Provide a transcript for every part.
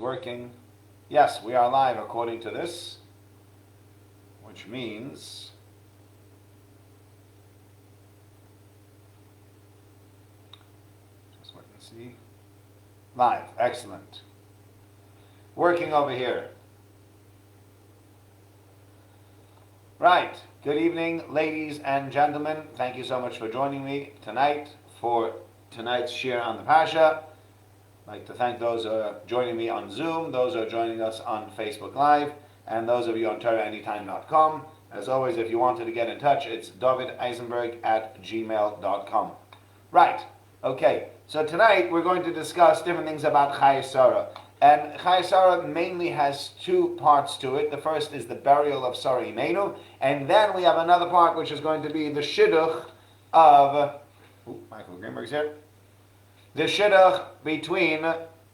Working. Yes, we are live according to this, which means just wait and see. Live. Excellent. Working over here. Right. Good evening, ladies and gentlemen. Thank you so much for joining me tonight for tonight's shiur on the Pasha. I'd like to thank those who are joining me on Zoom, those who are joining us on Facebook Live, and those of you on TorahAnytime.com. As always, if you wanted to get in touch, it's davideisenberg@gmail.com. Right, okay, so tonight we're going to discuss different things about Chayei Sarah. And Chayei Sarah mainly has two parts to it. The first is the burial of Sarah Imenu, and then we have another part which is going to be the shidduch of... Michael Greenberg's here. The shidduch between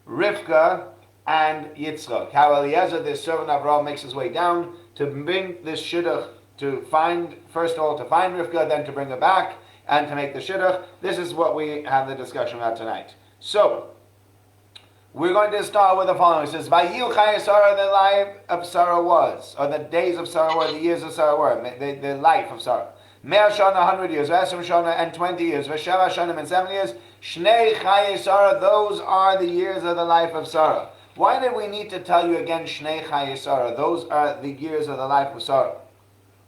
Rivka and Yitzchak. How Eliezer, the servant of Avraham, makes his way down to bring this shidduch to find, first of all, to find Rivka, then to bring her back, and to make the shidduch. This is what we have the discussion about tonight. So, we're going to start with the following. It says, Vayu Chayei Sarah, the life of Sarah was, or the days of Sarah were, the years of Sarah were, the life of Sarah. 100 years, 20 years, 7 years, Shnei Chayei Sarah, those are the years of the life of Sarah. Why did we need to tell you again Shnei Chayei Sarah? Those are the years of the life of Sarah.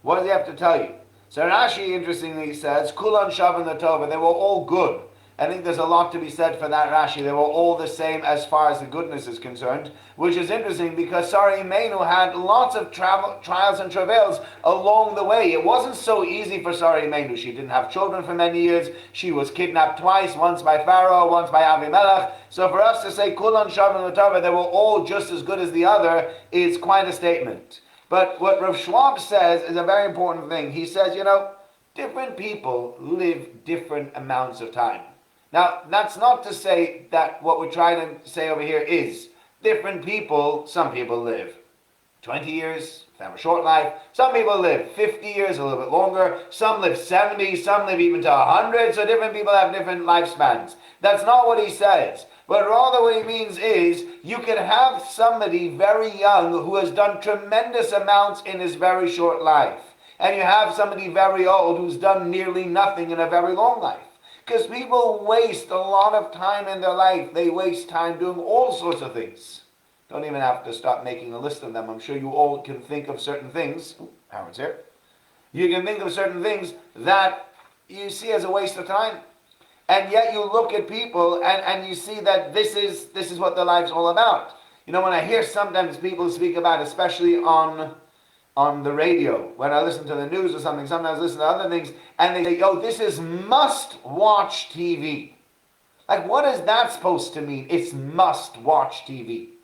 What does he have to tell you? So Rashi interestingly says, Kulan Shavan Latova, they were all good. I think there's a lot to be said for that Rashi. They were all the same as far as the goodness is concerned, which is interesting because Sarah Imenu had lots of trials and travails along the way. It wasn't so easy for Sarah Imenu. She didn't have children for many years. She was kidnapped twice, once by Pharaoh, once by Avimelech. So for us to say Kulan Shavan Latova, they were all just as good as the other, is quite a statement. But what Rav Schwab says is a very important thing. He says, different people live different amounts of time. Now, that's not to say that what we're trying to say over here is different people, some people live 20 years, they have a short life. Some people live 50 years, a little bit longer. Some live 70, some live even to 100. So different people have different lifespans. That's not what he says. But rather what he means is you can have somebody very young who has done tremendous amounts in his very short life. And you have somebody very old who's done nearly nothing in a very long life. Because people waste a lot of time in their life. They waste time doing all sorts of things. Don't even have to start making a list of them. I'm sure you all can think of certain things. Howard's here. You can think of certain things that you see as a waste of time. And yet you look at people and you see that this is what their life's all about. When I hear sometimes people speak about, especially on the radio, when I listen to the news or something, sometimes I listen to other things, and they say, this is must-watch TV. Like, what is that supposed to mean? It's must-watch TV.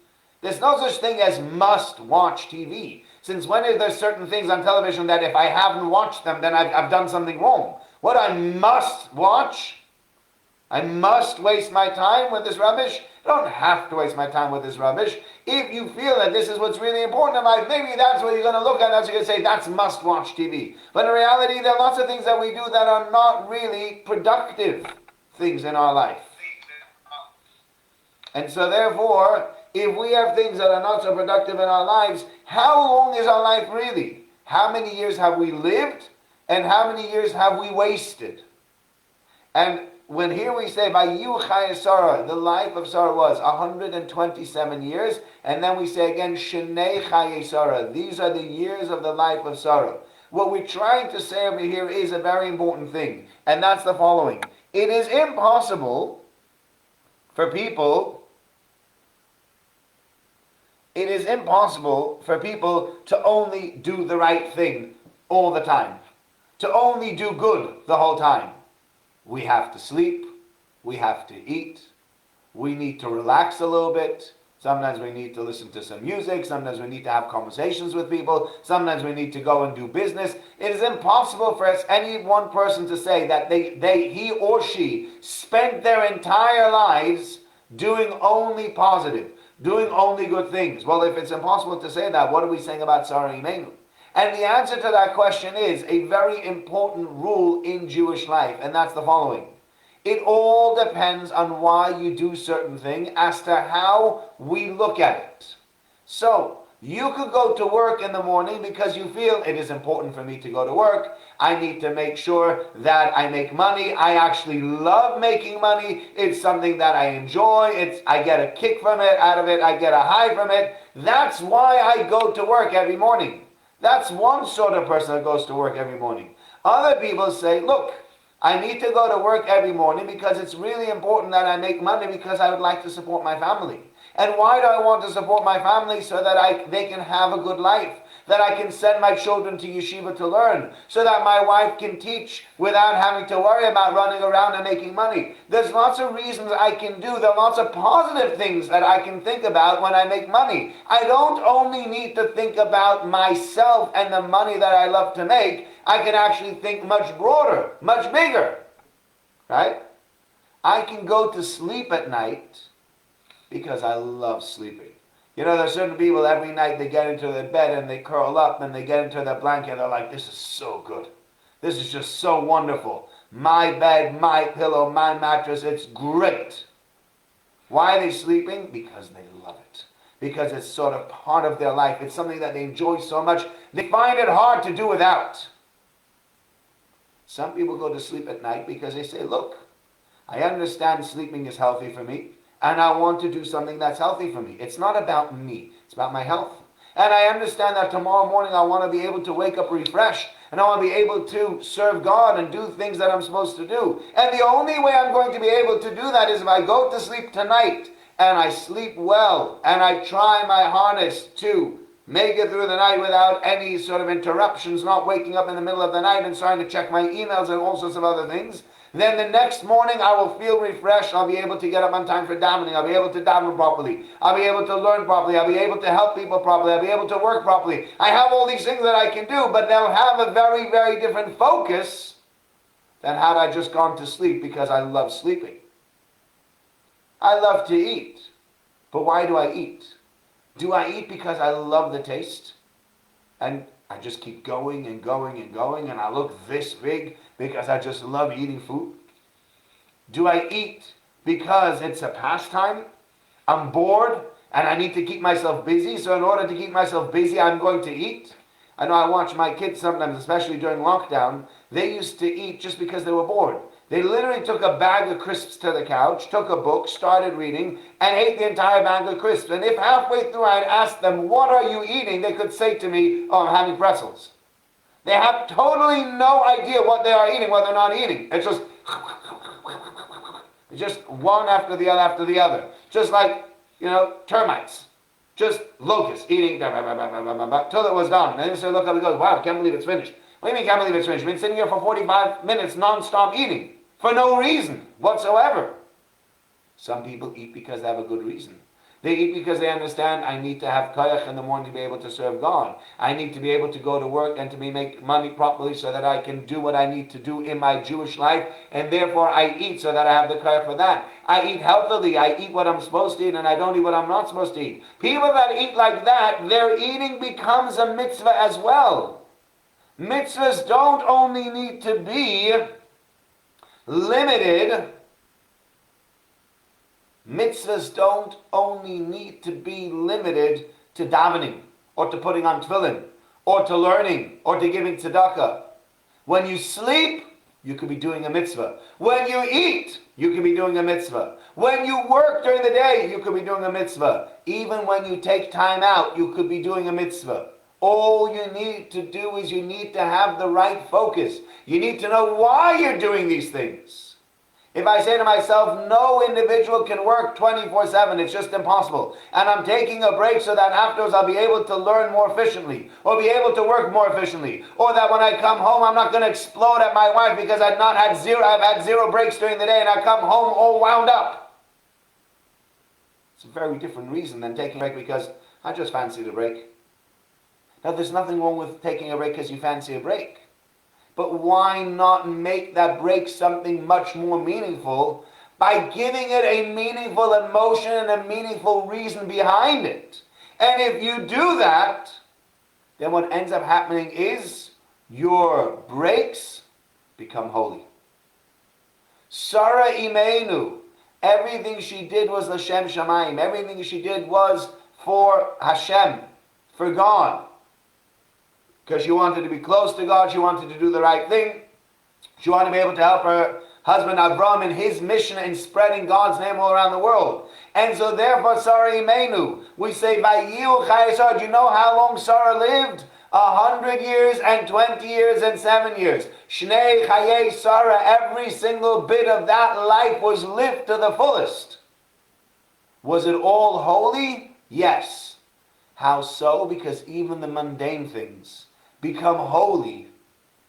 There's no such thing as must-watch TV. Since when are there certain things on television that if I haven't watched them, then I've done something wrong? What I must watch? I must waste my time with this rubbish? I don't have to waste my time with this rubbish. If you feel that this is what's really important in life, maybe that's what you're going to look at. That's what you're going to say, that's must-watch TV. But in reality, there are lots of things that we do that are not really productive things in our life. And so therefore, if we have things that are not so productive in our lives, how long is our life really? How many years have we lived? And how many years have we wasted? And when here we say, Vayu Chayei Sarah, the life of Sarah was 127 years, and then we say again, Shnei Chayei Sarah, these are the years of the life of Sarah. What we're trying to say over here is a very important thing, and that's the following. It is impossible for people to only do the right thing all the time, to only do good the whole time. We have to sleep, we have to eat, we need to relax a little bit, sometimes we need to listen to some music, sometimes we need to have conversations with people, sometimes we need to go and do business. It is impossible for any one person to say that he or she spent their entire lives doing only positive, doing only good things. Well, if it's impossible to say that, what are we saying about Sarah Imenu? And the answer to that question is a very important rule in Jewish life, and that's the following. It all depends on why you do certain thing as to how we look at it. So, you could go to work in the morning because you feel it is important for me to go to work. I need to make sure that I make money. I actually love making money. It's something that I enjoy. I get a kick from it, out of it. I get a high from it. That's why I go to work every morning. That's one sort of person that goes to work every morning. Other people say, look, I need to go to work every morning because it's really important that I make money because I would like to support my family. And why do I want to support my family? So that they can have a good life. That I can send my children to yeshiva to learn. So that my wife can teach without having to worry about running around and making money. There's lots of reasons I can do. There are lots of positive things that I can think about when I make money. I don't only need to think about myself and the money that I love to make. I can actually think much broader, much bigger. Right? I can go to sleep at night because I love sleeping. You know, there's certain people every night they get into their bed and they curl up and they get into their blanket and they're like, this is so good. This is just so wonderful. My bed, my pillow, my mattress, it's great. Why are they sleeping? Because they love it. Because it's sort of part of their life. It's something that they enjoy so much. They find it hard to do without. Some people go to sleep at night because they say, look, I understand sleeping is healthy for me. And I want to do something that's healthy for me. It's not about me. It's about my health. And I understand that tomorrow morning I want to be able to wake up refreshed. And I want to be able to serve God and do things that I'm supposed to do. And the only way I'm going to be able to do that is if I go to sleep tonight and I sleep well and I try my hardest to make it through the night without any sort of interruptions, not waking up in the middle of the night and trying to check my emails and all sorts of other things. Then the next morning I will feel refreshed. I'll be able to get up on time for davening. I'll be able to daven properly. I'll be able to learn properly. I'll be able to help people properly. I'll be able to work properly. I have all these things that I can do, but they'll have a very, very different focus than had I just gone to sleep because I love sleeping. I love to eat. But why do I eat? Do I eat because I love the taste? And I just keep going and going and going and I look this big because I just love eating food? Do I eat because it's a pastime? I'm bored and I need to keep myself busy, so in order to keep myself busy, I'm going to eat? I know I watch my kids sometimes, especially during lockdown, they used to eat just because they were bored. They literally took a bag of crisps to the couch, took a book, started reading, and ate the entire bag of crisps. And if halfway through I had asked them, what are you eating? They could say to me, oh, I'm having pretzels. They have totally no idea what they are eating, what they're not eating. It's just one after the other. Just like, termites. Just locusts eating, till it was done. And then you say, look up and goes, wow, I can't believe it's finished. What do you mean can't believe it's finished? I've been sitting here for 45 minutes non-stop eating. For no reason whatsoever. Some people eat because they have a good reason. They eat because they understand I need to have koyach in the morning to be able to serve God. I need to be able to go to work and to make money properly so that I can do what I need to do in my Jewish life. And therefore I eat so that I have the koyach for that. I eat healthily. I eat what I'm supposed to eat and I don't eat what I'm not supposed to eat. People that eat like that, their eating becomes a mitzvah as well. Mitzvahs don't only need to be limited. Mitzvahs don't only need to be limited to davening, or to putting on tefillin, or to learning, or to giving tzedakah. When you sleep, you could be doing a mitzvah. When you eat, you could be doing a mitzvah. When you work during the day, you could be doing a mitzvah. Even when you take time out, you could be doing a mitzvah. All you need to do is you need to have the right focus. You need to know why you're doing these things. If I say to myself, no individual can work 24/7, it's just impossible. And I'm taking a break so that afterwards I'll be able to learn more efficiently, or be able to work more efficiently, or that when I come home I'm not going to explode at my wife because I've had zero breaks during the day and I come home all wound up. It's a very different reason than taking a break because I just fancy the break. Now there's nothing wrong with taking a break because you fancy a break. But why not make that break something much more meaningful by giving it a meaningful emotion and a meaningful reason behind it? And if you do that, then what ends up happening is your breaks become holy. Sarah Imenu, everything she did was L'Shem Shamayim. Everything she did was for Hashem, for God. Because she wanted to be close to God, she wanted to do the right thing. She wanted to be able to help her husband Avram in his mission in spreading God's name all around the world. And so therefore, Sarah Imenu, we say, Vayiyu Chayei Sarah. Do you know how long Sarah lived? 100 years and 20 years and 7 years. Shnei Chayei Sarah, every single bit of that life was lived to the fullest. Was it all holy? Yes. How so? Because even the mundane things become holy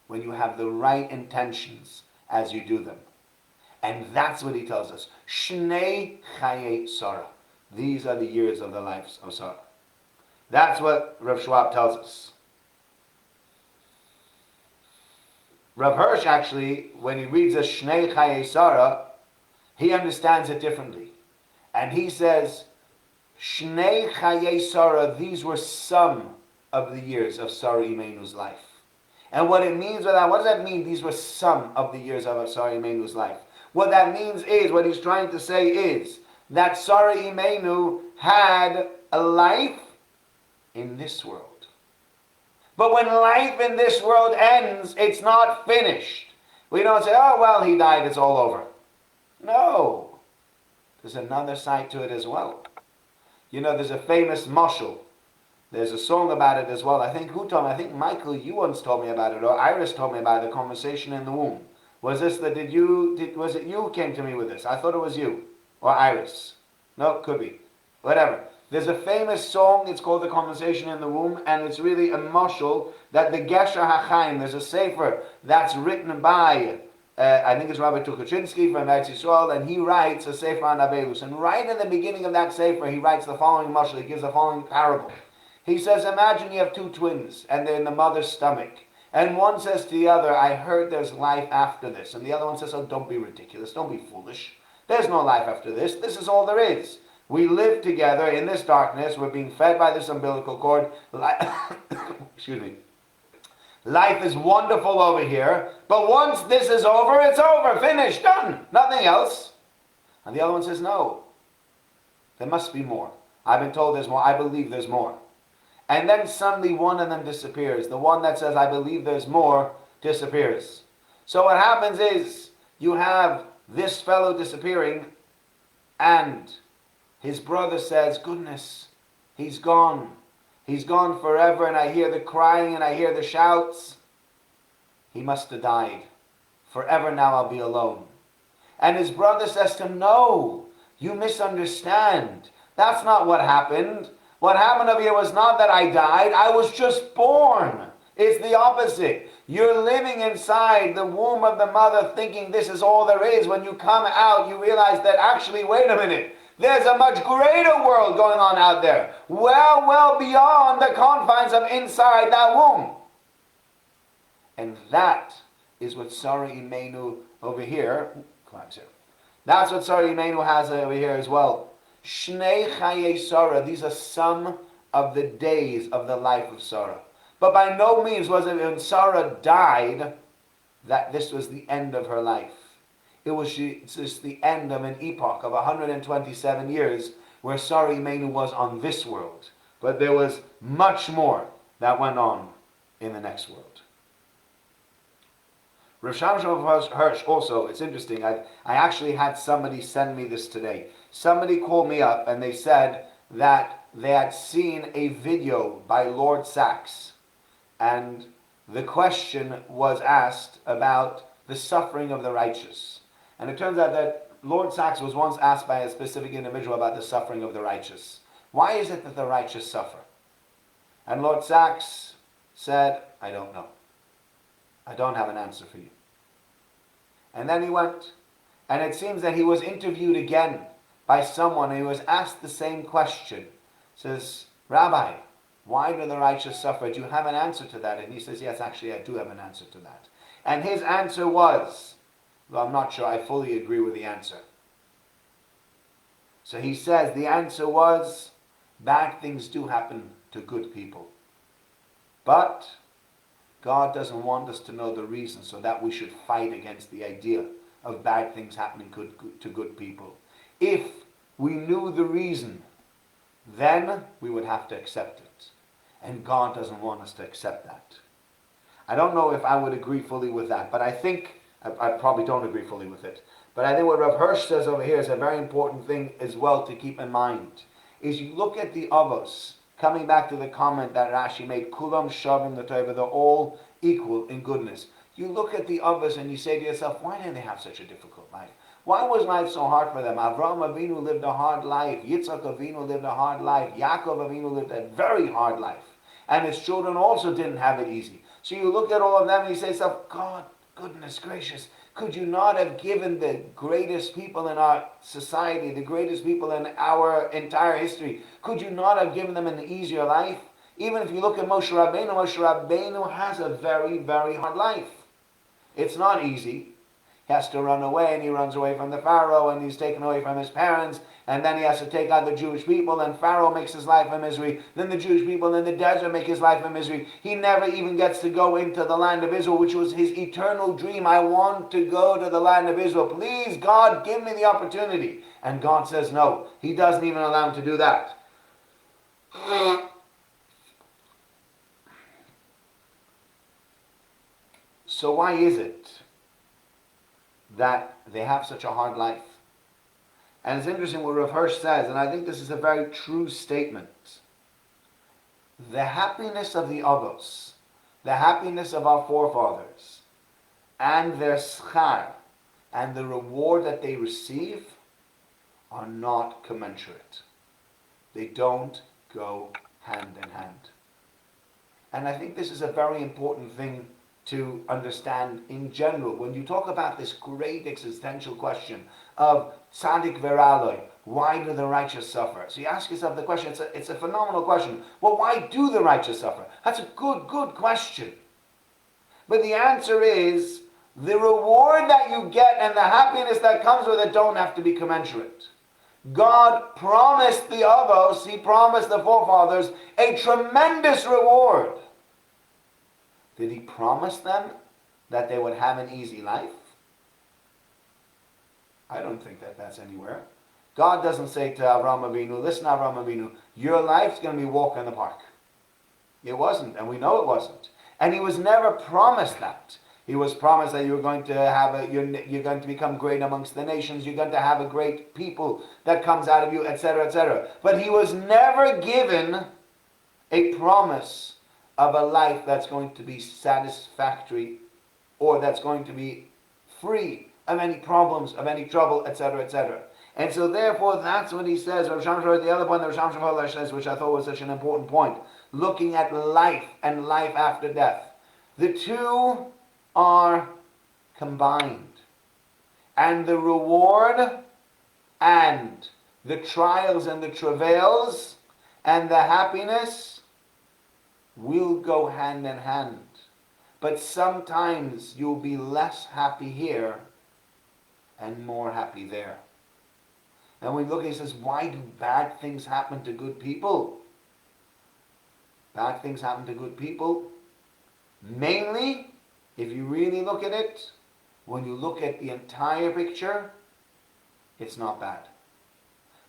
when you have the right intentions as you do them. And that's what he tells us. Shnei Chayei Sarah. These are the years of the lives of Sarah. That's what Rav Schwab tells us. Rav Hirsch actually, when he reads a Shnei Chayei Sarah, he understands it differently. And he says, Shnei Chayei Sarah, these were some of the years of Sarah Imenu's life. And what it means by that, what does that mean? These were some of the years of Sarah Imenu's life. What that means is, what he's trying to say is, that Sarah Imenu had a life in this world. But when life in this world ends, it's not finished. We don't say, oh, well, he died, it's all over. No. There's another side to it as well. You know, there's a famous mashal. There's a song about it as well. I think, who told me? I think, Michael, you once told me about it, or Iris told me about the conversation in the womb. Was this the, was it you who came to me with this? I thought it was you. Or Iris. No, could be. Whatever. There's a famous song, it's called The Conversation in the Womb, and it's really a mashal that the Gesher HaChaim, there's a sefer that's written by, I think it's Rabbi Tukachinsky from Eretz Yisrael, and he writes a sefer on Avelus. And right in the beginning of that sefer, he writes the following mashal, he gives the following parable. He says, imagine you have two twins, and they're in the mother's stomach. And one says to the other, I heard there's life after this. And the other one says, oh, don't be ridiculous, don't be foolish. There's no life after this. This is all there is. We live together in this darkness. We're being fed by this umbilical cord. Excuse me. Life is wonderful over here. But once this is over, it's over. Finished. Done. Nothing else. And the other one says, no. There must be more. I've been told there's more. I believe there's more. And then suddenly one of them disappears. The one that says, I believe there's more, disappears. So what happens is, you have this fellow disappearing, and his brother says, goodness, he's gone. He's gone forever, and I hear the crying and I hear the shouts. He must have died. Forever now I'll be alone. And his brother says to him, no, you misunderstand. That's not what happened. What happened over here was not that I died. I was just born. It's the opposite. You're living inside the womb of the mother thinking this is all there is. When you come out, you realize that actually, wait a minute. There's a much greater world going on out there. Well beyond the confines of inside that womb. And that is what Sarah Imenu over here, that's what Sarah Imenu has over here as well. Shnei Chayei Sarah, these are some of the days of the life of Sarah. But by no means was it when Sarah died that this was the end of her life. It was just the end of an epoch of 127 years where Sarah Imenu was on this world. But there was much more that went on in the next world. Rav Shamshon Hirsch also, it's interesting, I actually had somebody send me this today. Somebody called me up and they said that they had seen a video by Lord Sachs. And the question was asked about the suffering of the righteous. And it turns out that Lord Sachs was once asked by a specific individual about the suffering of the righteous. Why is it that the righteous suffer? And Lord Sachs said, I don't know. I don't have an answer for you. And then he went, and it seems that he was interviewed again by someone, and he was asked the same question. Says, Rabbi, why do the righteous suffer? Do you have an answer to that? And he says, yes, actually, I do have an answer to that. And his answer was, well, I'm not sure I fully agree with the answer. So he says, the answer was, bad things do happen to good people. But God doesn't want us to know the reason so that we should fight against the idea of bad things happening to good people. If we knew the reason, then we would have to accept it. And God doesn't want us to accept that. I don't know if I would agree fully with that, but I think, I probably don't agree fully with it, but I think what Rav Hirsch says over here is a very important thing as well to keep in mind, is you look at the Avos, coming back to the comment that Rashi made, Kulam Shavim L'Tova, they're all equal in goodness. You look at the Avos and you say to yourself, why did they have such a difficult life? Why was life so hard for them? Avraham Avinu lived a hard life. Yitzchak Avinu lived a hard life. Yaakov Avinu lived a very hard life. And his children also didn't have it easy. So you look at all of them and you say to yourself, God, goodness gracious, could you not have given the greatest people in our society, the greatest people in our entire history, could you not have given them an easier life? Even if you look at Moshe Rabbeinu has a very, very hard life. It's not easy. He has to run away, and he runs away from the Pharaoh, and he's taken away from his parents, and then he has to take out the Jewish people, and Pharaoh makes his life a misery. Then the Jewish people in the desert make his life a misery. He never even gets to go into the land of Israel, which was his eternal dream. I want to go to the land of Israel. Please, God, give me the opportunity. And God says no. He doesn't even allow him to do that. So why is it that they have such a hard life? And it's interesting what Rav Hirsch says, and I think this is a very true statement. The happiness of the Avos, the happiness of our forefathers, and their schar, and the reward that they receive, are not commensurate. They don't go hand in hand. And I think this is a very important thing to understand in general. When you talk about this great existential question of tzaddik veraloi, why do the righteous suffer? So you ask yourself the question, it's a phenomenal question. Well, why do the righteous suffer? That's a good question. But the answer is, the reward that you get and the happiness that comes with it don't have to be commensurate. God promised the Avos, He promised the forefathers, a tremendous reward. Did He promise them that they would have an easy life? I don't think that that's anywhere. God doesn't say to Avraham Avinu, listen, Avraham Avinu, your life's going to be a walk in the park. It wasn't, and we know it wasn't. And He was never promised that. He was promised that you're going to become great amongst the nations, you're going to have a great people that comes out of you, etc., etc. But He was never given a promise of a life that's going to be satisfactory, or that's going to be free of any problems, of any trouble, etc., etc. And so therefore, that's what he says. Rav Shamshon, the other point that Rav Shamshon says, which I thought was such an important point, looking at life and life after death. The two are combined. And the reward and the trials and the travails and the happiness will go hand in hand. But sometimes you'll be less happy here and more happy there. And we look, he says, why do bad things happen to good people? Bad things happen to good people. Mainly, if you really look at it, when you look at the entire picture, it's not bad.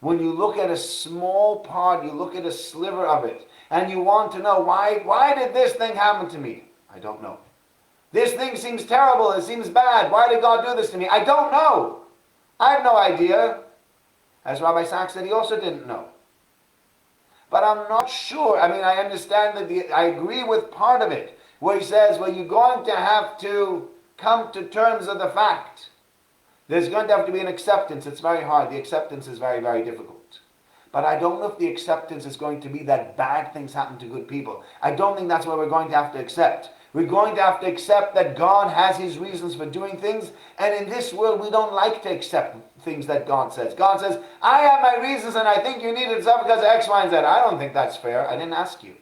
When you look at a small part, you look at a sliver of it, and you want to know, why did this thing happen to me? I don't know. This thing seems terrible, it seems bad. Why did God do this to me? I don't know. I have no idea. As Rabbi Sachs said, he also didn't know. But I'm not sure. I mean, I understand that I agree with part of it, where he says, well, you're going to have to come to terms with the fact. There's going to have to be an acceptance. It's very hard. The acceptance is very, very difficult. But I don't know if the acceptance is going to be that bad things happen to good people. I don't think that's what we're going to have to accept. We're going to have to accept that God has His reasons for doing things, and in this world we don't like to accept things that God says. God says, I have my reasons and I think you need it because of X, Y, and Z. I don't think that's fair. I didn't ask you.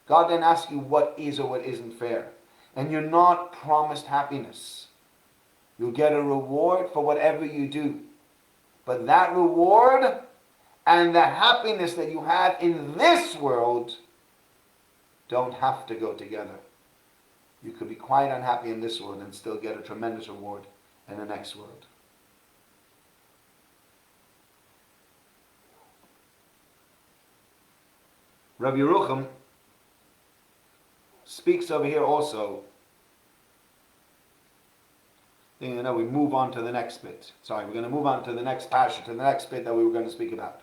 God didn't ask you what is or what isn't fair. And you're not promised happiness. You'll get a reward for whatever you do. But that reward and the happiness that you have in this world don't have to go together. You could be quite unhappy in this world and still get a tremendous reward in the next world. Rabbi Yerucham speaks over here also. We move on to the next bit. Sorry, we're going to move on to the next passage, to the next bit that we were going to speak about.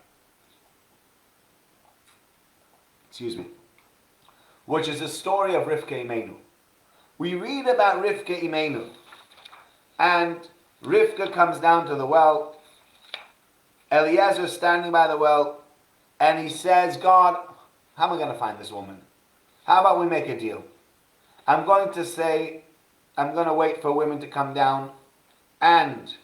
Excuse me. Which is the story of Rivka Imenu. We read about Rivka Imenu, and Rivka comes down to the well. Eliezer is standing by the well, and he says, God, how am I going to find this woman? How about we make a deal? I'm going to wait for women to come down, and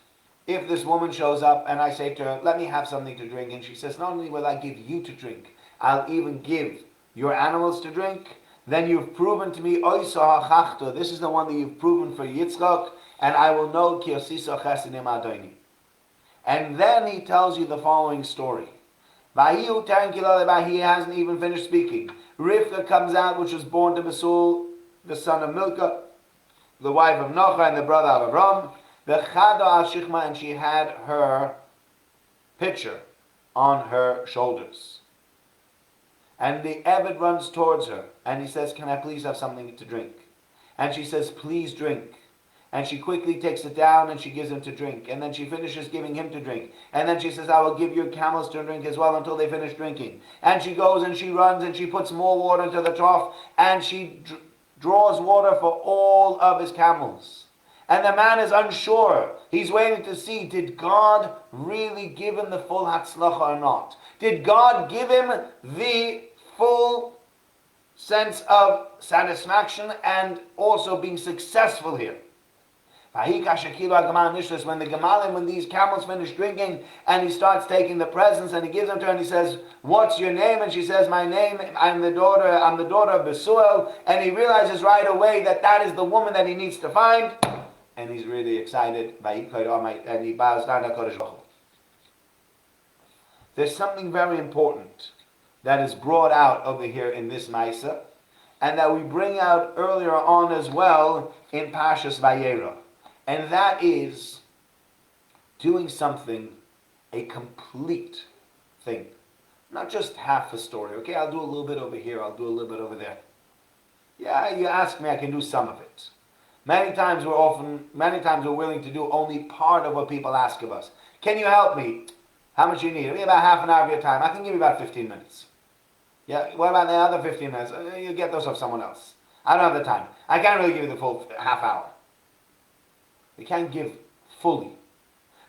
if this woman shows up and I say to her, let me have something to drink, and she says, not only will I give you to drink, I'll even give your animals to drink, then you've proven to me, this is the one that you've proven for Yitzchak, and I will know ki osisa chesedim adoni. And then he tells you the following story. He hasn't even finished speaking. Rivka comes out, which was born to Besul, the son of Milcah, the wife of Nocha and the brother of Avram, the Chada al Shichma, and she had her pitcher on her shoulders. And the Eved runs towards her, and he says, can I please have something to drink? And she says, please drink. And she quickly takes it down and she gives him to drink. And then she finishes giving him to drink. And then she says, I will give your camels to drink as well until they finish drinking. And she goes and she runs and she puts more water into the trough, and she draws water for all of his camels. And the man is unsure. He's waiting to see, did God really give him the full hatzlacha or not? Did God give him the full sense of satisfaction and also being successful here? When these camels finish drinking, and he starts taking the presents and he gives them to her, and he says, what's your name? And she says, my name, I'm the daughter of Besuel. And he realizes right away that that is the woman that he needs to find. And he's really excited. And he bows down to HaKadosh Baruch Hu. There's something very important that is brought out over here in this Maisa, and that we bring out earlier on as well in Parshas Vayera. And that is doing something, a complete thing. Not just half a story. Okay, I'll do a little bit over here, I'll do a little bit over there. Yeah, you ask me, I can do some of it. Many times we're willing to do only part of what people ask of us. Can you help me? How much you need? About half an hour of your time. I can give you about 15 minutes. Yeah, what about the other 15 minutes? You get those off someone else. I don't have the time. I can't really give you the full half hour. We can't give fully.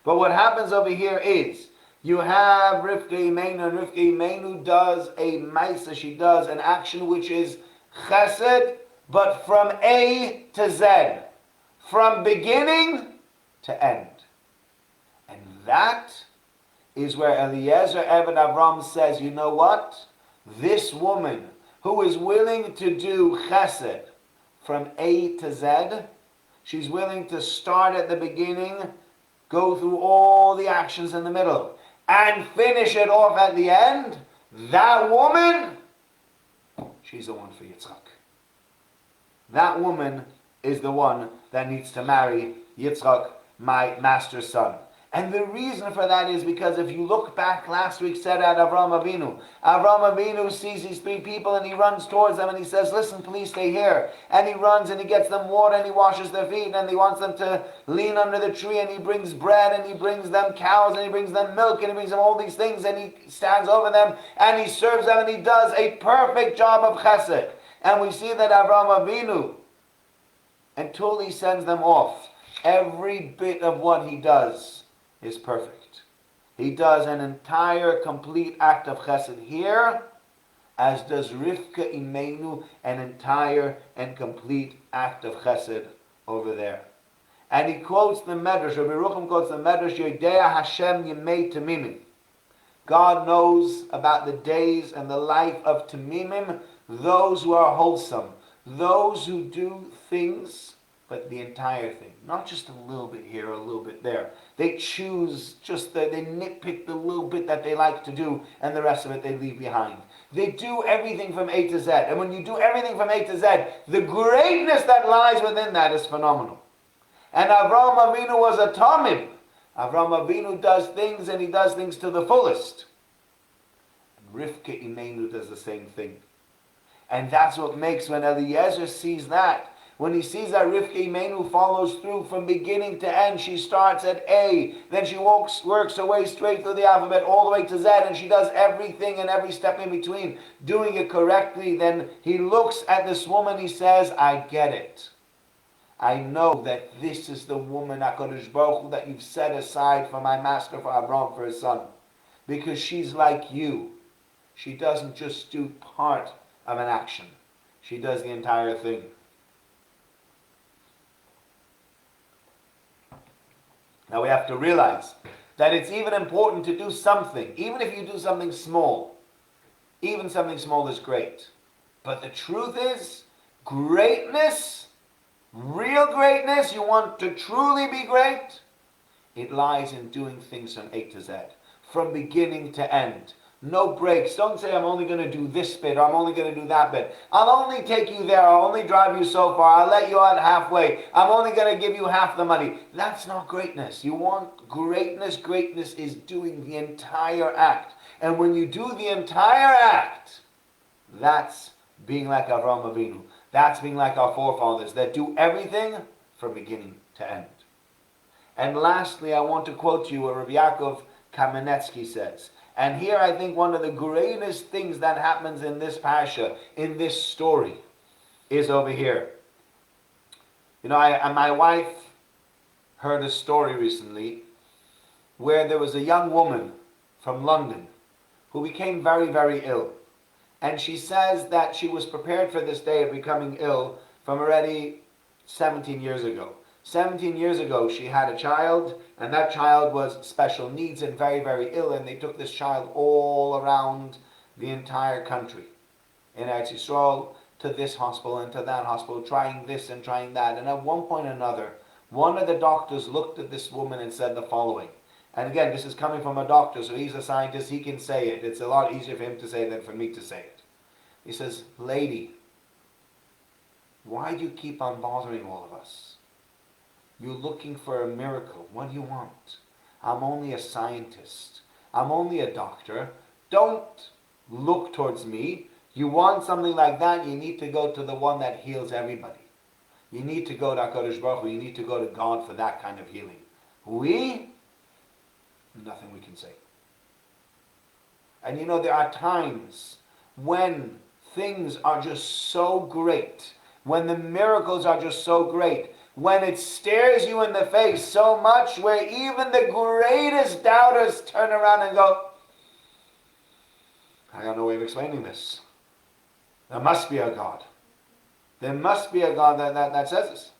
But what happens over here is, you have Rivka Imenu, and Rivka Imenu does a maisa, she does an action which is chesed, but from A to Z. From beginning to end. And that is where Eliezer Eved Avram says, you know what? This woman who is willing to do chesed from A to Z, she's willing to start at the beginning, go through all the actions in the middle, and finish it off at the end. That woman, she's the one for Yitzchak. That woman is the one that needs to marry Yitzchak, my master's son. And the reason for that is because if you look back, last week said at Avram Avinu sees these three people and he runs towards them and he says, listen, please stay here. And he runs and he gets them water and he washes their feet and he wants them to lean under the tree, and he brings bread and he brings them cows and he brings them milk and he brings them all these things, and he stands over them and he serves them and he does a perfect job of chesed. And we see that Avram Avinu, until he sends them off, every bit of what he does is perfect. He does an entire complete act of chesed here, as does Rivka Imenu an entire and complete act of chesed over there. And he quotes the Medrash, Rabbi Yerucham quotes the Medrash, Yodea Hashem Yemei Tamimim. God knows about the days and the life of Tamimim, those who are wholesome, those who do things but the entire thing. Not just a little bit here or a little bit there. They choose they nitpick the little bit that they like to do, and the rest of it they leave behind. They do everything from A to Z. And when you do everything from A to Z, the greatness that lies within that is phenomenal. And Avraham Avinu was a Tamim. Avraham Avinu does things, and he does things to the fullest. And Rivka Imenu does the same thing. And that's what makes, when Eliezer sees that, when he sees that Rivka Imenu follows through from beginning to end, she starts at A, then she works her way straight through the alphabet all the way to Z, and she does everything and every step in between, doing it correctly. Then he looks at this woman, he says, I get it. I know that this is the woman, HaKadosh Baruch Hu, that you've set aside for my master, for Abraham, for his son. Because she's like you. She doesn't just do part of an action. She does the entire thing. Now we have to realize that it's even important to do something. Even if you do something small. Even something small is great. But the truth is, greatness, real greatness, you want to truly be great, it lies in doing things from A to Z. From beginning to end. No breaks. Don't say, I'm only going to do this bit, or I'm only going to do that bit. I'll only take you there. I'll only drive you so far. I'll let you out halfway. I'm only going to give you half the money. That's not greatness. You want greatness. Greatness is doing the entire act. And when you do the entire act, that's being like Avraham Avinu. That's being like our forefathers that do everything from beginning to end. And lastly, I want to quote you what Rabbi Yaakov Kamenetsky says. And here I think one of the greatest things that happens in this parasha, in this story, is over here. You know, my wife heard a story recently where there was a young woman from London who became very, very ill. And she says that she was prepared for this day of becoming ill from already 17 years ago. 17 years ago, she had a child, and that child was special needs and very, very ill, and they took this child all around the entire country. In Eretz Yisrael, to this hospital and to that hospital, trying this and trying that. And at one point or another, one of the doctors looked at this woman and said the following. And again, this is coming from a doctor, so he's a scientist, he can say it. It's a lot easier for him to say it than for me to say it. He says, lady, why do you keep on bothering all of us? You're looking for a miracle. What do you want? I'm only a scientist. I'm only a doctor. Don't look towards me. You want something like that, you need to go to the one that heals everybody. You need to go to HaKadosh Baruch Hu. You need to go to God for that kind of healing. Nothing we can say. And you know, there are times when things are just so great, when the miracles are just so great, when it stares you in the face so much where even the greatest doubters turn around and go, I got no way of explaining this. There must be a God. There must be a God that says this.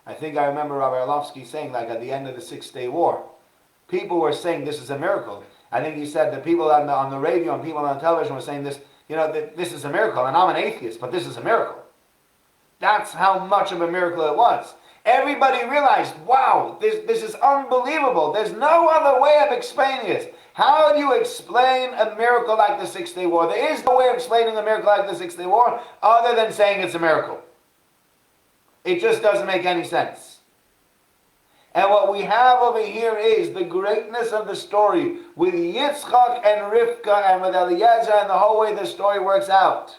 I think I remember Rabbi Orlovsky saying, like at the end of the 6-Day War, people were saying this is a miracle. I think he said the people on the radio and people on television were saying this, you know, this is a miracle, and I'm an atheist, but this is a miracle. That's how much of a miracle it was. Everybody realized, wow, this is unbelievable. There's no other way of explaining this. How do you explain a miracle like the 6-Day War? There is no way of explaining a miracle like the 6-Day War other than saying it's a miracle. It just doesn't make any sense. And what we have over here is the greatness of the story with Yitzchak and Rivka and with Eliezer and the whole way the story works out.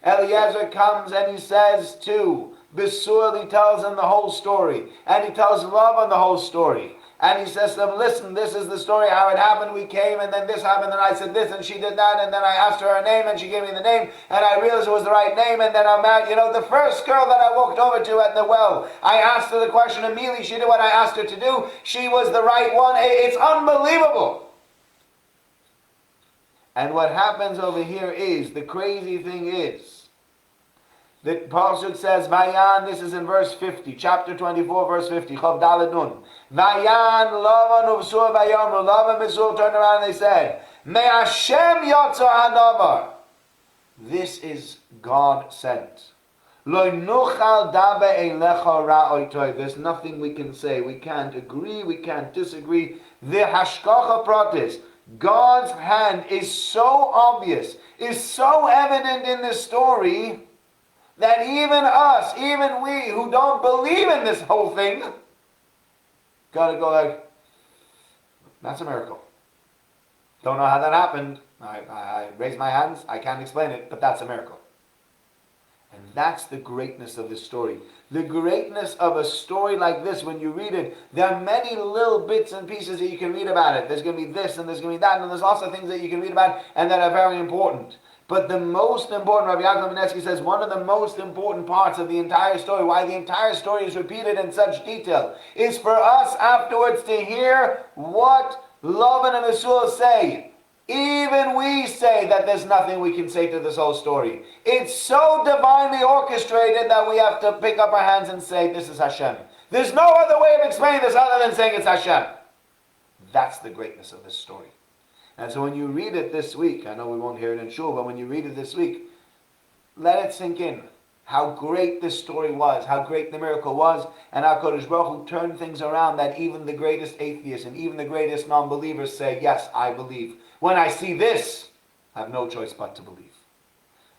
Eliezer comes and he says to Besuel, he tells him the whole story. And he tells Lavan the whole story. And he says to them, listen, this is the story, how it happened. We came and then this happened and I said this and she did that. And then I asked her name and she gave me the name. And I realized it was the right name. And then I'm married. You know, the first girl that I walked over to at the well, I asked her the question immediately. She did what I asked her to do. She was the right one. It's unbelievable. And what happens over here is, the crazy thing is, the Pasuk says, Vayan, this is in verse 50, chapter 24, verse 50, Chav Daled Nun. Vayan, Lavan uvsur vayamru, Lavan and Besuel turned around and they said, Me Hashem yotza hadavar. This is God sent. Lo nuchal dabe elecha ra'oi toy. There's nothing we can say. We can't agree. We can't disagree. The hashkacha pratis, God's hand is so obvious, is so evident in this story that even us, even we who don't believe in this whole thing, gotta go like, that's a miracle. Don't know how that happened. I raise my hands. I can't explain it, but that's a miracle. And that's the greatness of this story. The greatness of a story like this, when you read it, there are many little bits and pieces that you can read about it. There's going to be this and there's going to be that, and there's also things that you can read about and that are very important. But the most important, Rabbi Yaakov Mineski says, one of the most important parts of the entire story, why the entire story is repeated in such detail, is for us afterwards to hear what Lavan and Asul say. Even we say that there's nothing we can say to this whole story. It's so divinely orchestrated that we have to pick up our hands and say, this is Hashem. There's no other way of explaining this other than saying it's Hashem. That's the greatness of this story. And so when you read it this week, I know we won't hear it in shul, but when you read it this week, let it sink in. How great this story was, how great the miracle was, and how Kodesh Baruch Hu turned things around that even the greatest atheists and even the greatest non-believers say, yes, I believe. When I see this, I have no choice but to believe.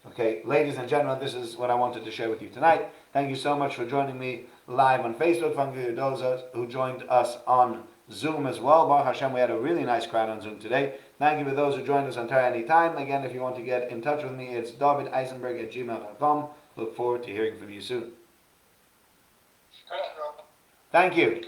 Okay, ladies and gentlemen, this is what I wanted to share with you tonight. Thank you so much for joining me live on Facebook. Thank you to those who joined us on Zoom as well. Baruch Hashem, we had a really nice crowd on Zoom today. Thank you for those who joined us on Torah Anytime. Again, if you want to get in touch with me, it's davideisenberg@gmail.com. Look forward to hearing from you soon. Thank you.